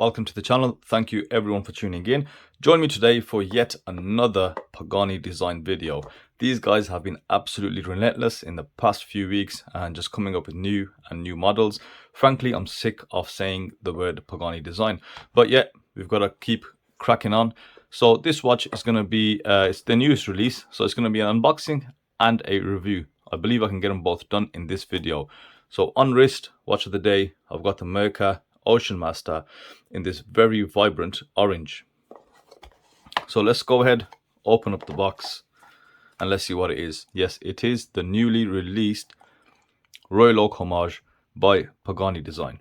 welcome to the channel. Thank you everyone for tuning in. Join me today for yet another Pagani design video. These guys have been absolutely relentless in the past few weeks and just coming up with new models. Frankly, I'm sick of saying the word Pagani design, but yet we've got to keep cracking on. So this watch is going to be it's the newest release, so it's going to be an unboxing and a review. I believe I can get them both done in this video. So on wrist, watch of the day, I've got the Merkur Ocean Master in this very vibrant orange. So let's go ahead, open up the box, and let's see what it is. Yes, it is the newly released Royal Oak Homage by Pagani Design.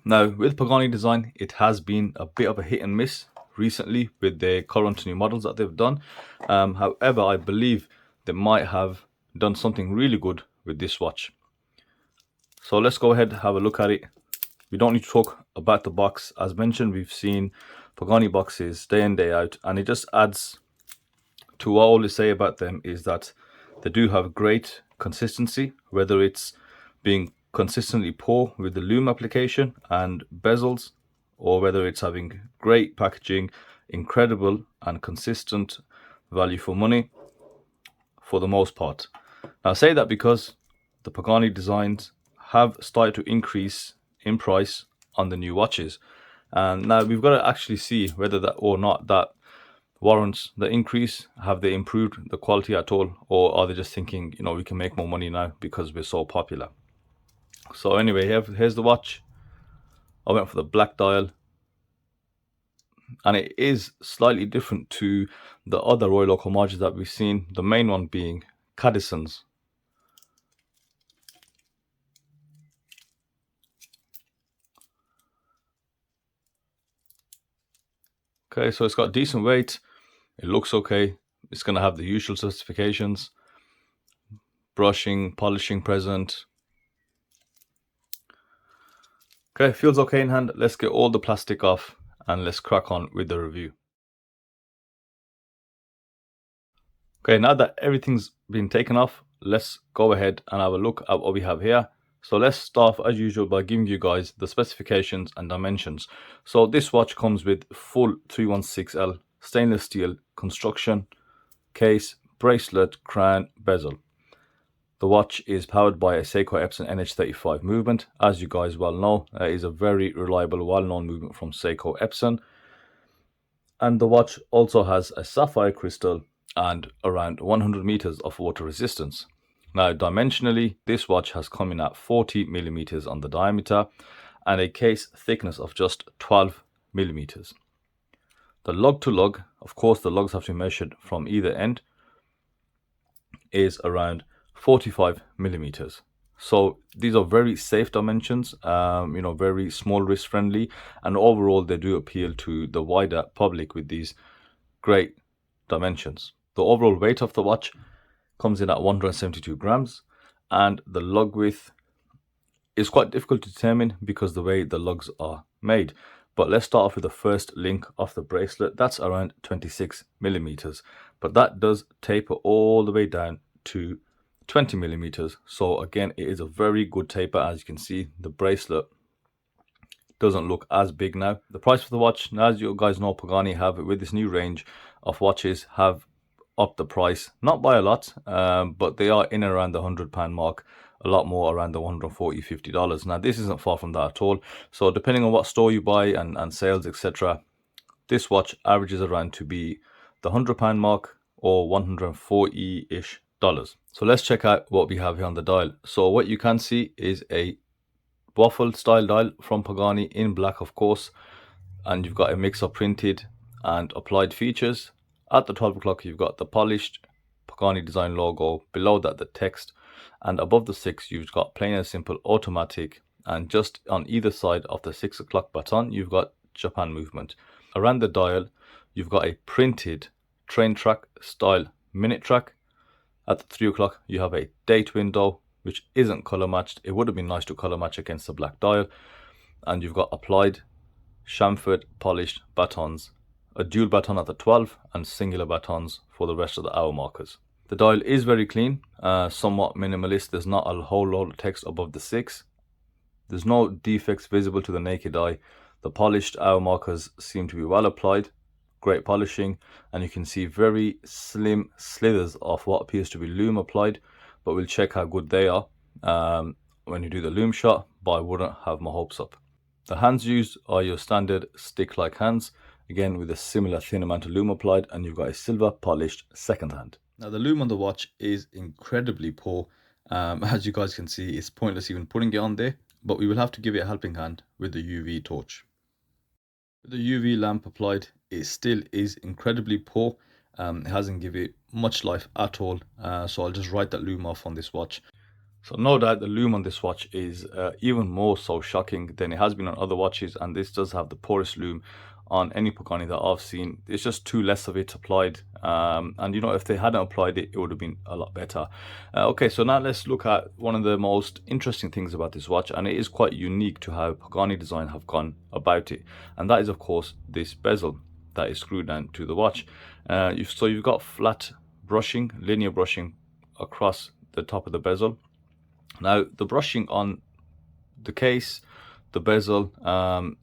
Now with Pagani Design, it has been a bit of a hit and miss recently with their current new models that they've done. However, I believe they might have done something really good with this watch. So let's go ahead and have a look at it. We don't need to talk about the box. As mentioned, we've seen Pagani boxes day in, day out, and it just adds to what I always say about them is that they do have great consistency, whether it's being consistently poor with the Lume application and bezels, or whether it's having great packaging, incredible and consistent value for money for the most part. Now I say that because the Pagani designs have started to increase in price on the new watches, and now we've got to actually see whether that or not that warrants the increase. Have they improved the quality at all, or are they just thinking, you know, we can make more money now because we're so popular? So anyway, here's the watch. I went for the black dial, and it is slightly different to the other Royal Oak Homages that we've seen, the main one being Cadison's. Okay, so it's got decent weight, it looks okay, it's going to have the usual specifications, brushing, polishing present. Okay, feels okay in hand. Let's get all the plastic off and let's crack on with the review. Okay, now that everything's been taken off, let's go ahead and have a look at what we have here. So let's start as usual by giving you guys the specifications and dimensions. So this watch comes with full 316L stainless steel construction, case, bracelet, crown, bezel. The watch is powered by a Seiko Epson NH35 movement. As you guys well know, it is a very reliable, well-known movement from Seiko Epson. And the watch also has a sapphire crystal and around 100 meters of water resistance. Now dimensionally, this watch has come in at 40 millimeters on the diameter and a case thickness of just 12 millimeters. The lug to lug, of course the lugs have to be measured from either end, is around 45 millimeters. So these are very safe dimensions, you know, very small wrist friendly, and overall they do appeal to the wider public with these great dimensions. The overall weight of the watch comes in at 172 grams, and the lug width is quite difficult to determine because the way the lugs are made. But let's start off with the first link of the bracelet. That's around 26 millimeters, but that does taper all the way down to 20 millimeters. So again, it is a very good taper. As you can see, the bracelet doesn't look as big now. The price for the watch, now as you guys know, Pagani have, with this new range of watches, have upped the price, not by a lot, but they are in and around the £100 mark, a lot more around the $140–50. Now this isn't far from that at all. So depending on what store you buy and sales, etc., this watch averages around to be the £100 mark or $140-ish. So let's check out what we have here on the dial. So what you can see is a waffle style dial from Pagani in black, of course, and you've got a mix of printed and applied features. At the 12 o'clock you've got the polished Pagani Design logo, below that the text, and above the 6 you've got plain and simple automatic, and just on either side of the 6 o'clock button you've got Japan movement. Around the dial you've got a printed train track style minute track. At the 3 o'clock you have a date window which isn't color matched. It would have been nice to color match against the black dial. And you've got applied, chamfered, polished batons, a dual baton at the 12 and singular batons for the rest of the hour markers. The dial is very clean, somewhat minimalist. There's not a whole lot of text above the 6. There's no defects visible to the naked eye The polished hour markers seem to be well applied, great polishing, and you can see very slim slithers of what appears to be Lume applied, but we'll check how good they are when you do the Lume shot, but I wouldn't have my hopes up. The hands used are your standard stick-like hands, again with a similar thin amount of Lume applied, and you've got a silver polished second hand. Now the Lume on the watch is incredibly poor. As you guys can see, it's pointless even putting it on there, but we will have to give it a helping hand with the UV torch. With the UV lamp applied, it still is incredibly poor. It hasn't given it much life at all, so I'll just write that Lume off on this watch. So no doubt the Lume on this watch is even more so shocking than it has been on other watches, and this does have the poorest Lume on any Pagani that I've seen. It's just too less of it applied, and you know, if they hadn't applied it, it would have been a lot better. Okay, so now let's look at one of the most interesting things about this watch, and it is quite unique to how Pagani Design have gone about it, and that is of course this bezel that is screwed down to the watch. So you've got flat brushing, linear brushing across the top of the bezel. Now the brushing on the case, the bezel,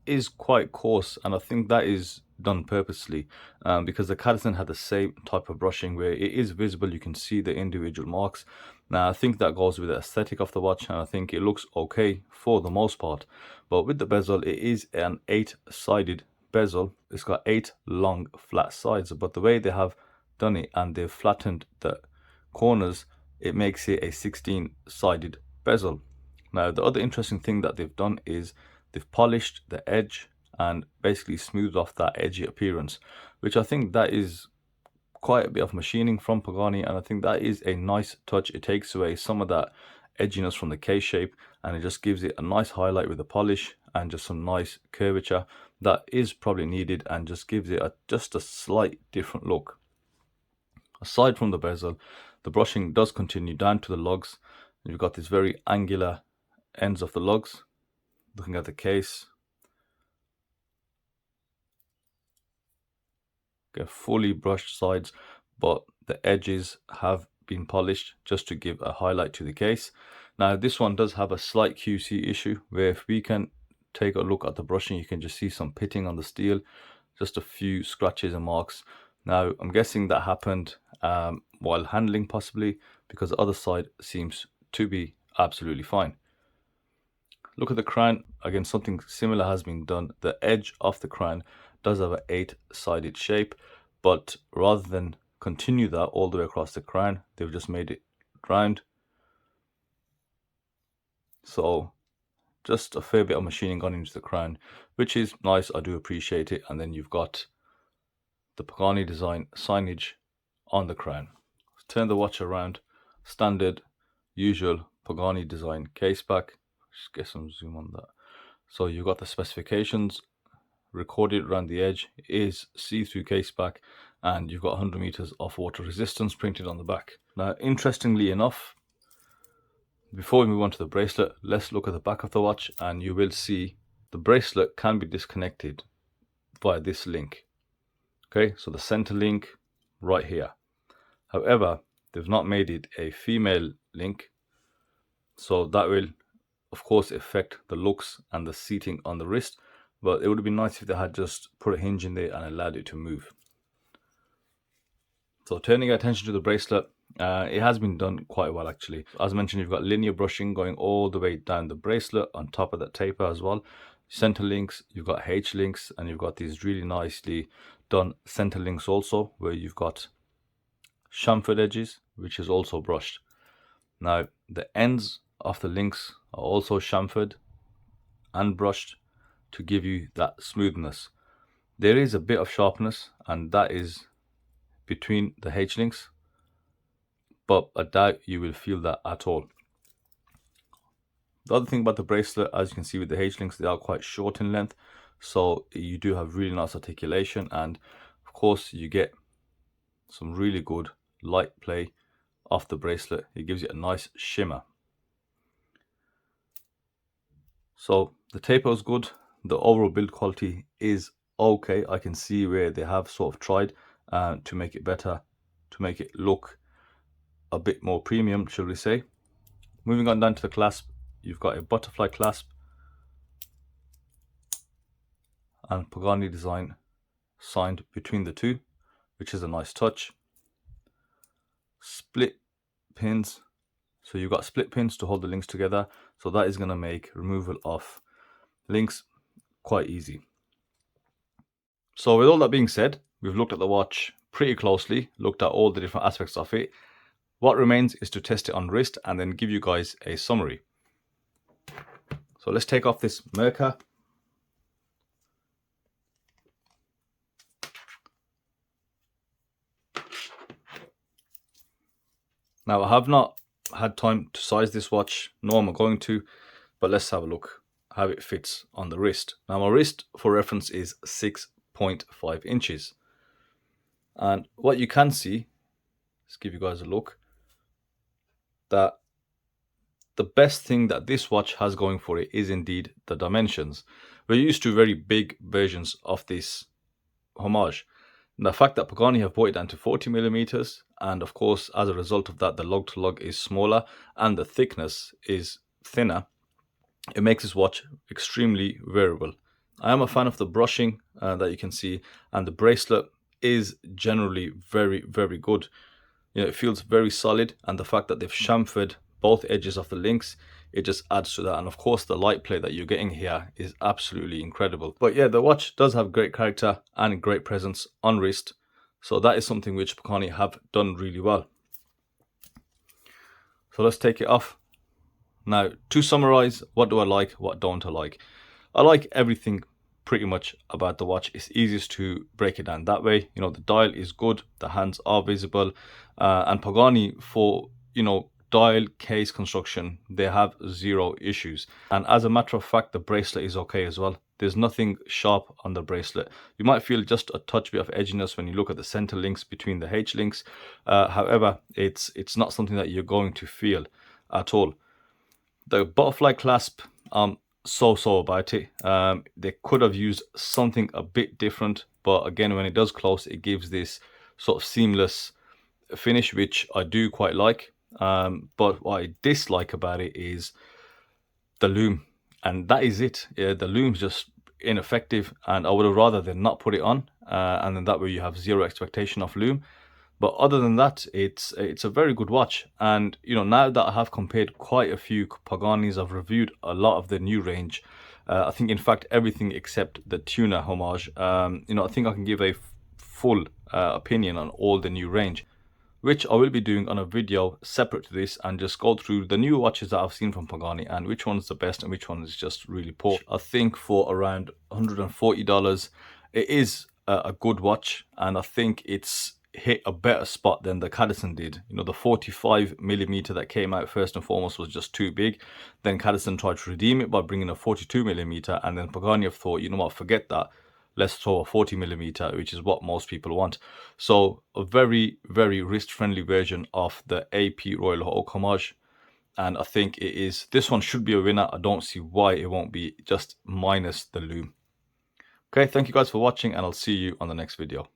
is quite coarse, and I think that is done purposely because the Cadison had the same type of brushing where it is visible, you can see the individual marks. Now I think that goes with the aesthetic of the watch, and I think it looks okay for the most part. But with the bezel, it is an 8-sided bezel. It's got 8 long flat sides, but the way they have done it and they've flattened the corners, it makes it a 16-sided bezel. Now the other interesting thing that they've done is they've polished the edge and basically smoothed off that edgy appearance, which I think that is quite a bit of machining from Pagani, and I think that is a nice touch. It takes away some of that edginess from the case shape, and it just gives it a nice highlight with the polish and just some nice curvature that is probably needed, and just gives it just a slight different look. Aside from the bezel, the brushing does continue down to the lugs. You've got these very angular ends of the lugs. Looking at the case, get fully brushed sides, but the edges have been polished just to give a highlight to the case. Now this one does have a slight QC issue, where if we can take a look at the brushing, you can just see some pitting on the steel, just a few scratches and marks. Now I'm guessing that happened while handling, possibly, because the other side seems to be absolutely fine. Look at the crown. Again, something similar has been done. The edge of the crown does have an 8-sided shape, but rather than continue that all the way across the crown, they've just made it round. So just a fair bit of machining gone into the crown, which is nice. I do appreciate it. And then you've got the Pagani Design signage on the crown. Turn the watch around. Standard, usual Pagani Design case back. Just get some zoom on that. So you've got the specifications recorded around the edge. It is see-through case back, and you've got 100 meters of water resistance printed on the back. Now interestingly enough, before we move on to the bracelet, let's look at the back of the watch, and you will see the bracelet can be disconnected via this link. Okay, so the center link right here. However, they've not made it a female link, so that will of course affect the looks and the seating on the wrist, but it would have been nice if they had just put a hinge in there and allowed it to move. So turning our attention to the bracelet, it has been done quite well actually. As mentioned, you've got linear brushing going all the way down the bracelet on top of that taper as well. Center links, you've got H links, and you've got these really nicely done center links also, where you've got chamfered edges, which is also brushed. Now the ends of the links are also chamfered and brushed to give you that smoothness. There is a bit of sharpness, and that is between the H links, but I doubt you will feel that at all. The other thing about the bracelet, as you can see with the H links, they are quite short in length, so you do have really nice articulation, and of course you get some really good light play off the bracelet. It gives you a nice shimmer. So the taper is good. The overall build quality is okay. I can see where they have sort of tried to make it better, to make it look a bit more premium, shall we say. Moving on down to the clasp, you've got a butterfly clasp. and Pagani Design signed between the two, which is a nice touch. Split pins, so you've got split pins to hold the links together, so that is going to make removal of links quite easy. So with all that being said, we've looked at the watch pretty closely, looked at all the different aspects of it. What remains is to test it on wrist and then give you guys a summary. So let's take off this Merkur. Now I have not had time to size this watch, nor am I going to, but let's have a look how it fits on the wrist. Now my wrist, for reference, is 6.5 inches. And what you can see, let's give you guys a look, that the best thing that this watch has going for it is indeed the dimensions. We're used to very big versions of this Homage. And the fact that Pagani have brought it down to 40mm, and of course as a result of that the lug to lug is smaller and the thickness is thinner, it makes this watch extremely wearable. I am a fan of the brushing that you can see, and the bracelet is generally very, very good. You know, it feels very solid, and the fact that they've chamfered both edges of the links, it just adds to that. And of course the light play that you're getting here is absolutely incredible. But yeah, the watch does have great character and great presence on wrist, so that is something which Pagani have done really well. So let's take it off. Now, to summarize, what do I like, what don't I like? I like everything pretty much about the watch. It's easiest to break it down that way. You know, the dial is good, the hands are visible, and Pagani, for, you know, dial case construction, they have zero issues. And as a matter of fact, the bracelet is okay as well. There's nothing sharp on the bracelet. You might feel just a touch bit of edginess when you look at the center links between the H links. However, it's not something that you're going to feel at all. The butterfly clasp, so about it. They could have used something a bit different, but again, when it does close, it gives this sort of seamless finish, which I do quite like. But what I dislike about it is the lume, and that is it. Yeah, the lume's just ineffective, and I would have rather than not put it on, and then that way you have zero expectation of lume. But other than that, it's a very good watch. And you know, now that I have compared quite a few Paganis, I've reviewed a lot of the new range. I think in fact everything except the Tuna Homage. You know, I think I can give a full opinion on all the new range, which I will be doing on a video separate to this, and just go through the new watches that I've seen from Pagani and which one's the best and which one is just really poor. I think for around $140, it is a good watch, and I think it's hit a better spot than the Cadison did. You know, the 45mm that came out first and foremost was just too big. Then Cadison tried to redeem it by bringing a 42mm, and then Pagani have thought, you know what, forget that, let's throw a 40mm, which is what most people want. So a very, very wrist friendly version of the AP Royal Oak Homage, and I think it is, this one should be a winner. I don't see why it won't be, just minus the lume. Okay, thank you guys for watching, and I'll see you on the next video.